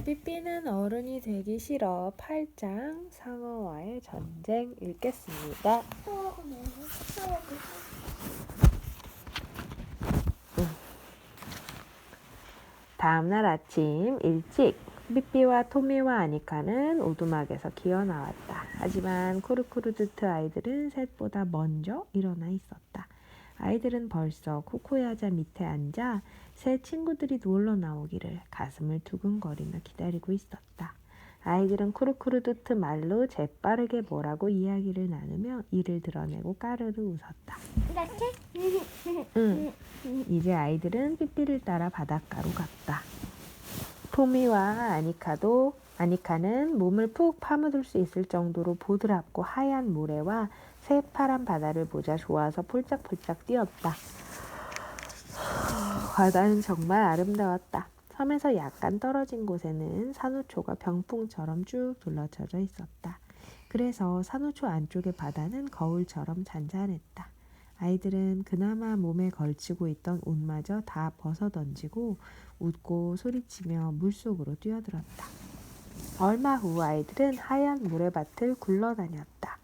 삐삐는 어른이 되기 싫어. 8장 상어와의 전쟁 읽겠습니다. 다음날 아침 일찍 삐삐와 토미와 아니카는 오두막에서 기어 나왔다. 하지만 쿠르쿠르드트 아이들은 셋보다 먼저 일어나 있었다. 아이들은 벌써 코코야자 밑에 앉아 새 친구들이 놀러 나오기를 가슴을 두근거리며 기다리고 있었다. 아이들은 쿠르쿠르드트 말로 재빠르게 뭐라고 이야기를 나누며 이를 드러내고 까르르 웃었다. 응. 이제 아이들은 삐삐를 따라 바닷가로 갔다. 토미와 아니카는 몸을 푹 파묻을 수 있을 정도로 보드랍고 하얀 모래와 새파란 바다를 보자 좋아서 폴짝폴짝 뛰었다. 바다는 정말 아름다웠다. 섬에서 약간 떨어진 곳에는 산호초가 병풍처럼 쭉 둘러쳐져 있었다. 그래서 산호초 안쪽의 바다는 거울처럼 잔잔했다. 아이들은 그나마 몸에 걸치고 있던 옷마저 다 벗어던지고 웃고 소리치며 물속으로 뛰어들었다. 얼마 후 아이들은 하얀 모래밭을 굴러다녔다.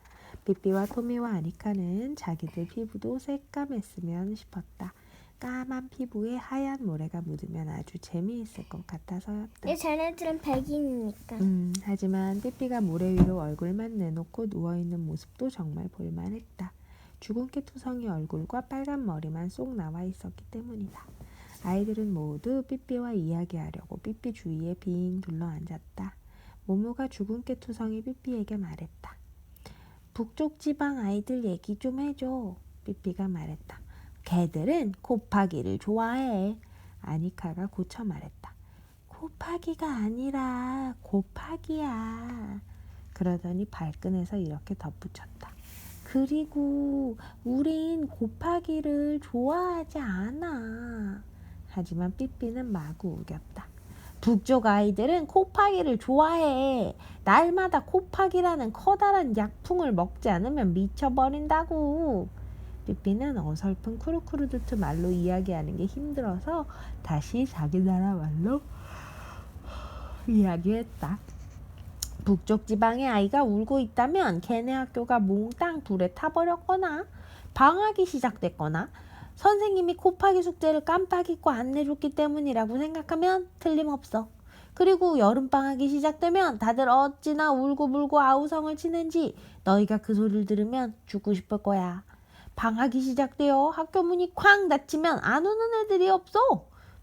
삐삐와 토미와 아니카는 자기들 피부도 새까맸으면 싶었다. 까만 피부에 하얀 모래가 묻으면 아주 재미있을 것 같아서였다. 쟤네들은 백인이니까. 하지만 삐삐가 모래 위로 얼굴만 내놓고 누워있는 모습도 정말 볼만했다. 죽은 개 투성이 얼굴과 빨간 머리만 쏙 나와 있었기 때문이다. 아이들은 모두 삐삐와 이야기하려고 삐삐 주위에 빙 둘러앉았다. 모모가 죽은 개 투성이 삐삐에게 말했다. 북쪽 지방 아이들 얘기 좀 해줘. 삐삐가 말했다. 걔들은 곱하기를 좋아해. 아니카가 고쳐 말했다. 곱하기가 아니라 곱하기야. 그러더니 발끈해서 이렇게 덧붙였다. 그리고 우린 곱하기를 좋아하지 않아. 하지만 삐삐는 마구 우겼다. 북쪽 아이들은 곱하기를 좋아해. 날마다 곱하기라는 커다란 약풍을 먹지 않으면 미쳐버린다고. 삐삐는 어설픈 쿠르쿠르드트 말로 이야기하는 게 힘들어서 다시 자기 나라 말로 이야기했다. 북쪽 지방의 아이가 울고 있다면 걔네 학교가 몽땅 불에 타버렸거나 방학이 시작됐거나 선생님이 곱하기 숙제를 깜빡 잊고 안 내줬기 때문이라고 생각하면 틀림없어. 그리고 여름방학이 시작되면 다들 어찌나 울고불고 아우성을 치는지 너희가 그 소리를 들으면 죽고 싶을 거야. 방학이 시작되어 학교 문이 쾅 닫히면 안 오는 애들이 없어.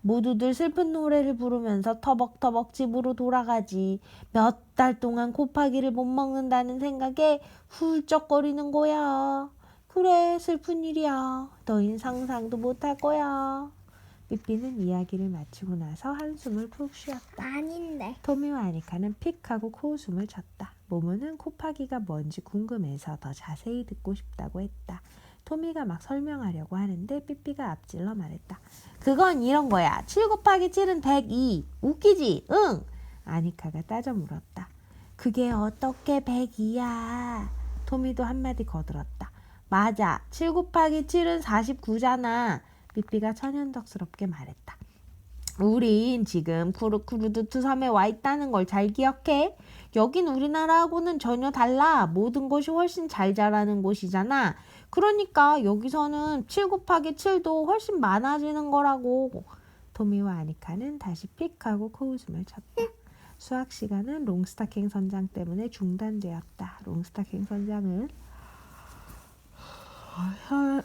모두들 슬픈 노래를 부르면서 터벅터벅 집으로 돌아가지. 몇 달 동안 곱하기를 못 먹는다는 생각에 훌쩍거리는 거야. 그래, 슬픈 일이야. 너흰 상상도 못할 거야. 삐삐는 이야기를 마치고 나서 한숨을 푹 쉬었다. 아닌데. 토미와 아니카는 픽 하고 코웃음을 쳤다. 모모는 곱하기가 뭔지 궁금해서 더 자세히 듣고 싶다고 했다. 토미가 막 설명하려고 하는데 삐삐가 앞질러 말했다. 그건 이런 거야. 7 곱하기 7은 102. 웃기지? 응. 아니카가 따져 물었다. 그게 어떻게 102야? 토미도 한마디 거들었다. 맞아. 7 곱하기 7은 49잖아. 삐삐가 천연덕스럽게 말했다. 우린 지금 쿠르쿠르드트 섬에 와 있다는 걸 잘 기억해. 여긴 우리나라하고는 전혀 달라. 모든 것이 훨씬 잘 자라는 곳이잖아. 그러니까 여기서는 7 곱하기 7도 훨씬 많아지는 거라고. 토미와 아니카는 다시 픽하고 코웃음을 쳤다. 수학 시간은 롱스타킹 선장 때문에 중단되었다. 롱스타킹 선장은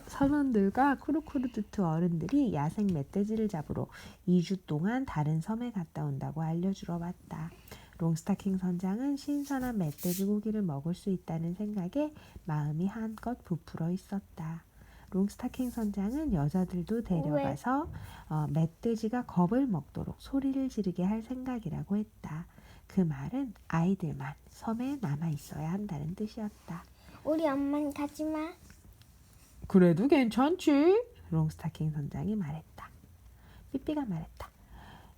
선원들과 쿠르쿠르드트 어른들이 야생 멧돼지를 잡으러 2주 동안 다른 섬에 갔다 온다고 알려주러 왔다. 롱스타킹 선장은 신선한 멧돼지 고기를 먹을 수 있다는 생각에 마음이 한껏 부풀어 있었다. 롱스타킹 선장은 여자들도 데려가서 멧돼지가 겁을 먹도록 소리를 지르게 할 생각이라고 했다. 그 말은 아이들만 섬에 남아 있어야 한다는 뜻이었다. 우리 엄마는 가지 마. 그래도 괜찮지? 롱스타킹 선장이 말했다. 삐삐가 말했다.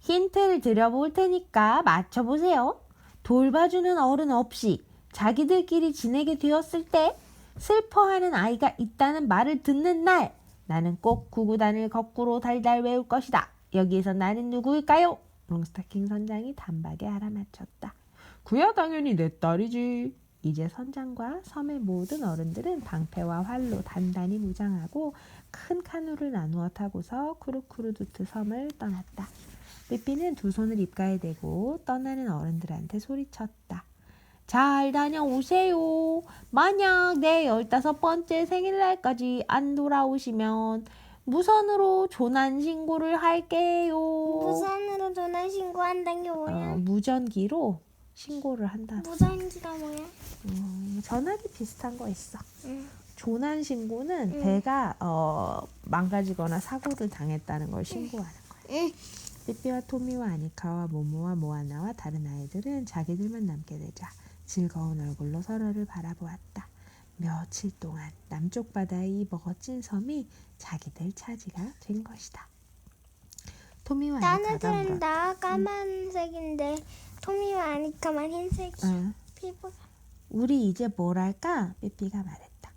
힌트를 드려볼 테니까 맞춰보세요. 돌봐주는 어른 없이 자기들끼리 지내게 되었을 때 슬퍼하는 아이가 있다는 말을 듣는 날 나는 꼭 구구단을 거꾸로 달달 외울 것이다. 여기에서 나는 누구일까요? 롱스타킹 선장이 단박에 알아맞혔다. 그야 당연히 내 딸이지. 이제 선장과 섬의 모든 어른들은 방패와 활로 단단히 무장하고 큰 카누를 나누어 타고서 쿠르쿠르두트 섬을 떠났다. 삐삐는 두 손을 입가에 대고 떠나는 어른들한테 소리쳤다. 잘 다녀오세요. 만약 내 15번째 생일날까지 안 돌아오시면 무선으로 조난 신고를 할게요. 무선으로 전화 신고한다는 게 뭐야? 무전기로 신고를 한다. 무전기가 뭐야? 전화기 비슷한 거 있어. 응. 조난 신고는 배가 망가지거나 사고를 당했다는 걸 신고하는 거야. 응. 삐삐와 토미와 아니카와 모모와 모아나와 다른 아이들은 자기들만 남게 되자 즐거운 얼굴로 서로를 바라보았다. 며칠 동안 남쪽 바다의 이 멋진 섬이 자기들 차지가 된 것이다. 토미와 아니카가 나네들은 다 까만색인데 토미와 아니카만 흰색이야. 피부. 우리 이제 뭘 할까? 삐삐가 말했다.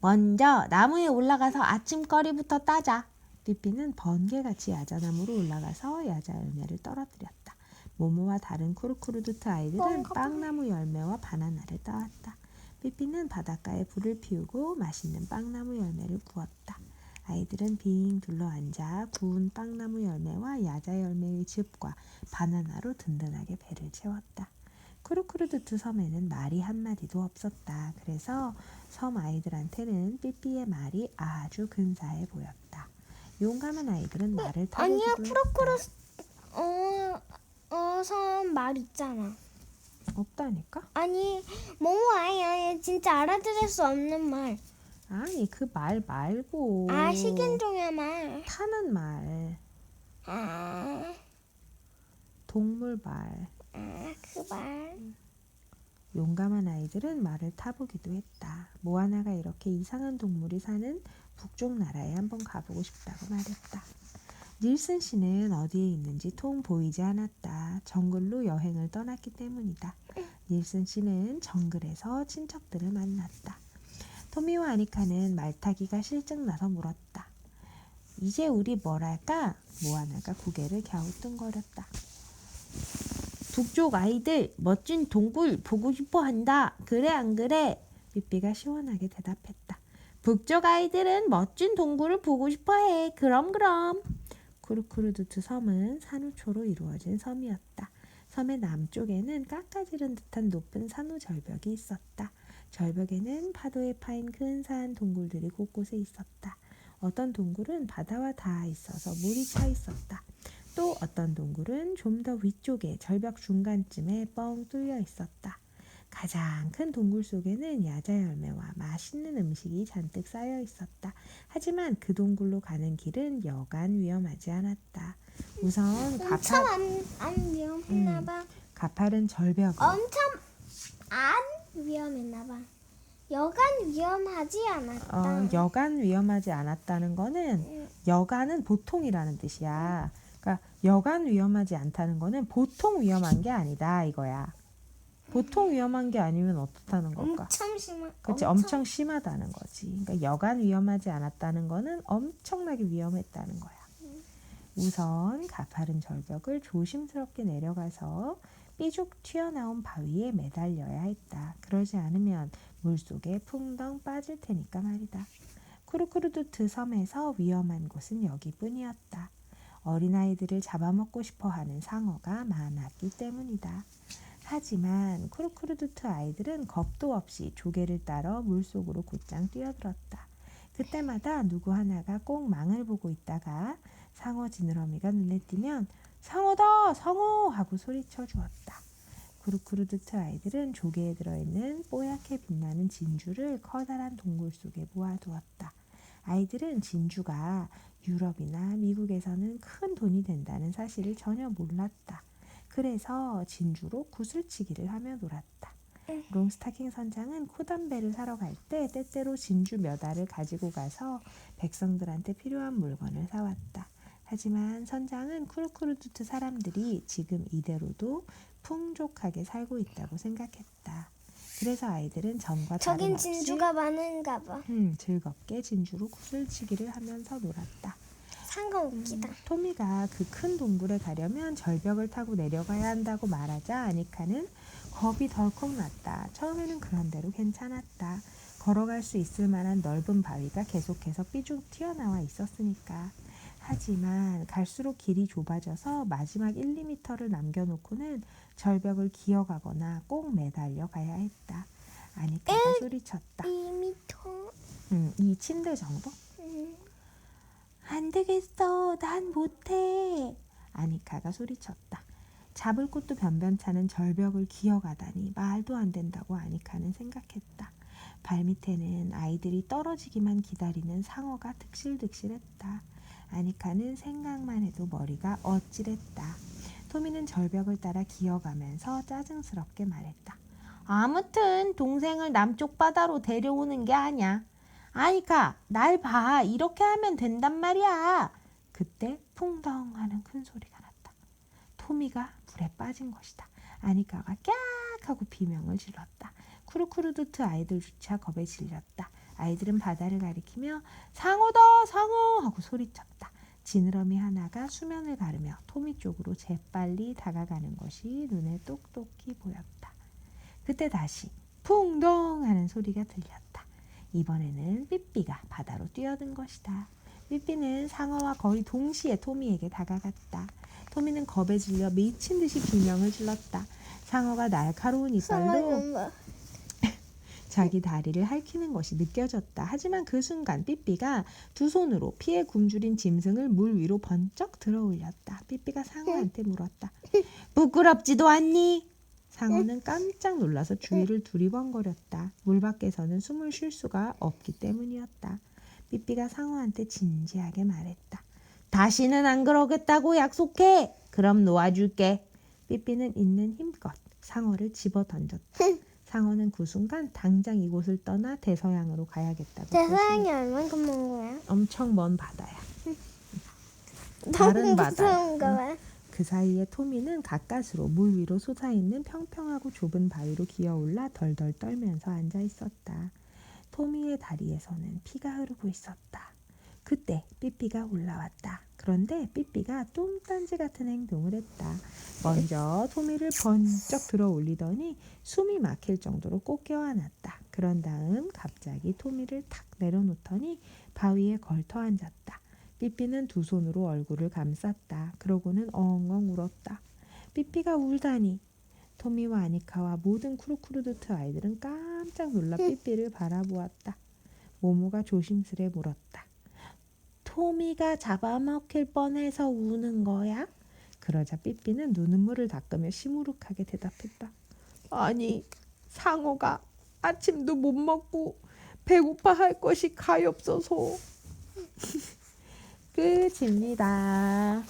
먼저 나무에 올라가서 아침거리부터 따자. 삐삐는 번개같이 야자나무로 올라가서 야자 열매를 떨어뜨렸다. 모모와 다른 쿠르쿠르두트 아이들은 빵나무 열매와 바나나를 따왔다. 삐삐는 바닷가에 불을 피우고 맛있는 빵나무 열매를 구웠다. 아이들은 빙 둘러앉아 구운 빵나무 열매와 야자 열매의 즙과 바나나로 든든하게 배를 채웠다. 쿠르쿠르두트 섬에는 말이 한마디도 없었다. 그래서 섬 아이들한테는 삐삐의 말이 아주 근사해 보였다. 용감한 아이들은 말을 타고 아니야, 쿠로쿠로 섬 말 있잖아. 없다니까? 아니, 뭐뭐 아니야. 진짜 알아들을 수 없는 말. 아니 그 말 말고 식인종의 말. 타는 말, 동물 말. 그 말. 용감한 아이들은 말을 타보기도 했다. 모아나가 이렇게 이상한 동물이 사는 북쪽 나라에 한번 가보고 싶다고 말했다. 닐슨 씨는 어디에 있는지 통 보이지 않았다. 정글로 여행을 떠났기 때문이다. 닐슨 씨는 정글에서 친척들을 만났다. 토미와 아니카는 말타기가 실증나서 물었다. 이제 우리 뭘 할까? 모아나가 고개를 갸우뚱거렸다. 북쪽 아이들 멋진 동굴 보고 싶어 한다. 그래 안 그래? 삐삐가 시원하게 대답했다. 북쪽 아이들은 멋진 동굴을 보고 싶어 해. 그럼. 쿠르쿠르두트 섬은 산호초로 이루어진 섬이었다. 섬의 남쪽에는 깎아지른 듯한 높은 산호 절벽이 있었다. 절벽에는 파도에 파인 근사한 동굴들이 곳곳에 있었다. 어떤 동굴은 바다와 닿아 있어서 물이 차 있었다. 또 어떤 동굴은 좀 더 위쪽에 절벽 중간쯤에 뻥 뚫려 있었다. 가장 큰 동굴 속에는 야자 열매와 맛있는 음식이 잔뜩 쌓여 있었다. 하지만 그 동굴로 가는 길은 여간 위험하지 않았다. 우선 엄청 안 위험했나 봐. 가파른 절벽. 엄청 안 위험했나 봐. 여간 위험하지 않았다. 여간 위험하지 않았다는 거는 여간은 보통이라는 뜻이야. 그러니까 여간 위험하지 않다는 거는 보통 위험한 게 아니다 이거야. 보통 위험한 게 아니면 어떻다는 걸까? 엄청 심한. 그렇지, 엄청 심하다는 거지. 그러니까 여간 위험하지 않았다는 거는 엄청나게 위험했다는 거야. 우선 가파른 절벽을 조심스럽게 내려가서 삐죽 튀어나온 바위에 매달려야 했다. 그러지 않으면 물속에 풍덩 빠질 테니까 말이다. 쿠르쿠르두트 섬에서 위험한 곳은 여기뿐이었다. 어린아이들을 잡아먹고 싶어하는 상어가 많았기 때문이다. 하지만 쿠르쿠르두트 아이들은 겁도 없이 조개를 따러 물속으로 곧장 뛰어들었다. 그때마다 누구 하나가 꼭 망을 보고 있다가 상어 지느러미가 눈에 띄면 상어다! 상어! 하고 소리쳐 주었다. 쿠르쿠르두트 아이들은 조개에 들어있는 뽀얗게 빛나는 진주를 커다란 동굴 속에 모아두었다. 아이들은 진주가 유럽이나 미국에서는 큰 돈이 된다는 사실을 전혀 몰랐다. 그래서 진주로 구슬치기를 하며 놀았다. 롱스타킹 선장은 코담배를 사러 갈 때 때때로 진주 몇 알을 가지고 가서 백성들한테 필요한 물건을 사왔다. 하지만 선장은 쿠르쿠르두트 사람들이 지금 이대로도 풍족하게 살고 있다고 생각했다. 그래서 아이들은 전과 저긴 다름없이 진주가 많은가 봐. 즐겁게 진주로 구슬치기를 하면서 놀았다. 상관없기다. 토미가 그 큰 동굴에 가려면 절벽을 타고 내려가야 한다고 말하자 아니카는 겁이 덜컥 났다. 처음에는 그런 대로 괜찮았다. 걸어갈 수 있을 만한 넓은 바위가 계속해서 삐죽 튀어나와 있었으니까. 하지만 갈수록 길이 좁아져서 마지막 1, 2미터를 남겨놓고는 절벽을 기어가거나 꼭 매달려 가야 했다. 아니카가 소리쳤다. 2미터. 이 침대 정도? 안 되겠어. 난 못해. 아니카가 소리쳤다. 잡을 곳도 변변찮은 절벽을 기어가다니 말도 안 된다고 아니카는 생각했다. 발밑에는 아이들이 떨어지기만 기다리는 상어가 득실득실했다. 아니카는 생각만 해도 머리가 어찔했다. 토미는 절벽을 따라 기어가면서 짜증스럽게 말했다. 아무튼 동생을 남쪽 바다로 데려오는 게 아니야. 아니카, 날 봐. 이렇게 하면 된단 말이야. 그때 풍덩 하는 큰 소리가 났다. 토미가 물에 빠진 것이다. 아니카가 깍 하고 비명을 질렀다. 쿠르쿠르두트 아이들조차 겁에 질렸다. 아이들은 바다를 가리키며 상어다 상어 하고 소리쳤다. 지느러미 하나가 수면을 가르며 토미 쪽으로 재빨리 다가가는 것이 눈에 똑똑히 보였다. 그때 다시 풍덩 하는 소리가 들렸다. 이번에는 삐삐가 바다로 뛰어든 것이다. 삐삐는 상어와 거의 동시에 토미에게 다가갔다. 토미는 겁에 질려 미친 듯이 비명을 질렀다. 상어가 날카로운 이빨로 자기 다리를 핥히는 것이 느껴졌다. 하지만 그 순간 삐삐가 두 손으로 피에 굶주린 짐승을 물 위로 번쩍 들어 올렸다. 삐삐가 상어한테 물었다. 부끄럽지도 않니? 상어는 깜짝 놀라서 주위를 두리번거렸다. 물 밖에서는 숨을 쉴 수가 없기 때문이었다. 삐삐가 상어한테 진지하게 말했다. 다시는 안 그러겠다고 약속해. 그럼 놓아줄게. 삐삐는 있는 힘껏 상어를 집어 던졌다. 상어는 그 순간 당장 이곳을 떠나 대서양으로 가야겠다고 대서양이 얼만큼 먼 거야? 엄청 먼 바다야. 다른 바다야. 무서운가 봐. 그 사이에 토미는 가까스로 물 위로 솟아있는 평평하고 좁은 바위로 기어올라 덜덜 떨면서 앉아 있었다. 토미의 다리에서는 피가 흐르고 있었다. 그때 삐삐가 올라왔다. 그런데 삐삐가 똥딴지 같은 행동을 했다. 먼저 토미를 번쩍 들어 올리더니 숨이 막힐 정도로 꼭 껴안았다. 그런 다음 갑자기 토미를 탁 내려놓더니 바위에 걸터 앉았다. 삐삐는 두 손으로 얼굴을 감쌌다. 그러고는 엉엉 울었다. 삐삐가 울다니. 토미와 아니카와 모든 쿠르쿠르두트 아이들은 깜짝 놀라 삐삐를 바라보았다. 모모가 조심스레 물었다. 토미가 잡아먹힐 뻔해서 우는 거야? 그러자 삐삐는 눈물을 닦으며 시무룩하게 대답했다. 아니, 상어가 아침도 못 먹고 배고파할 것이 가엾어서. 끝입니다.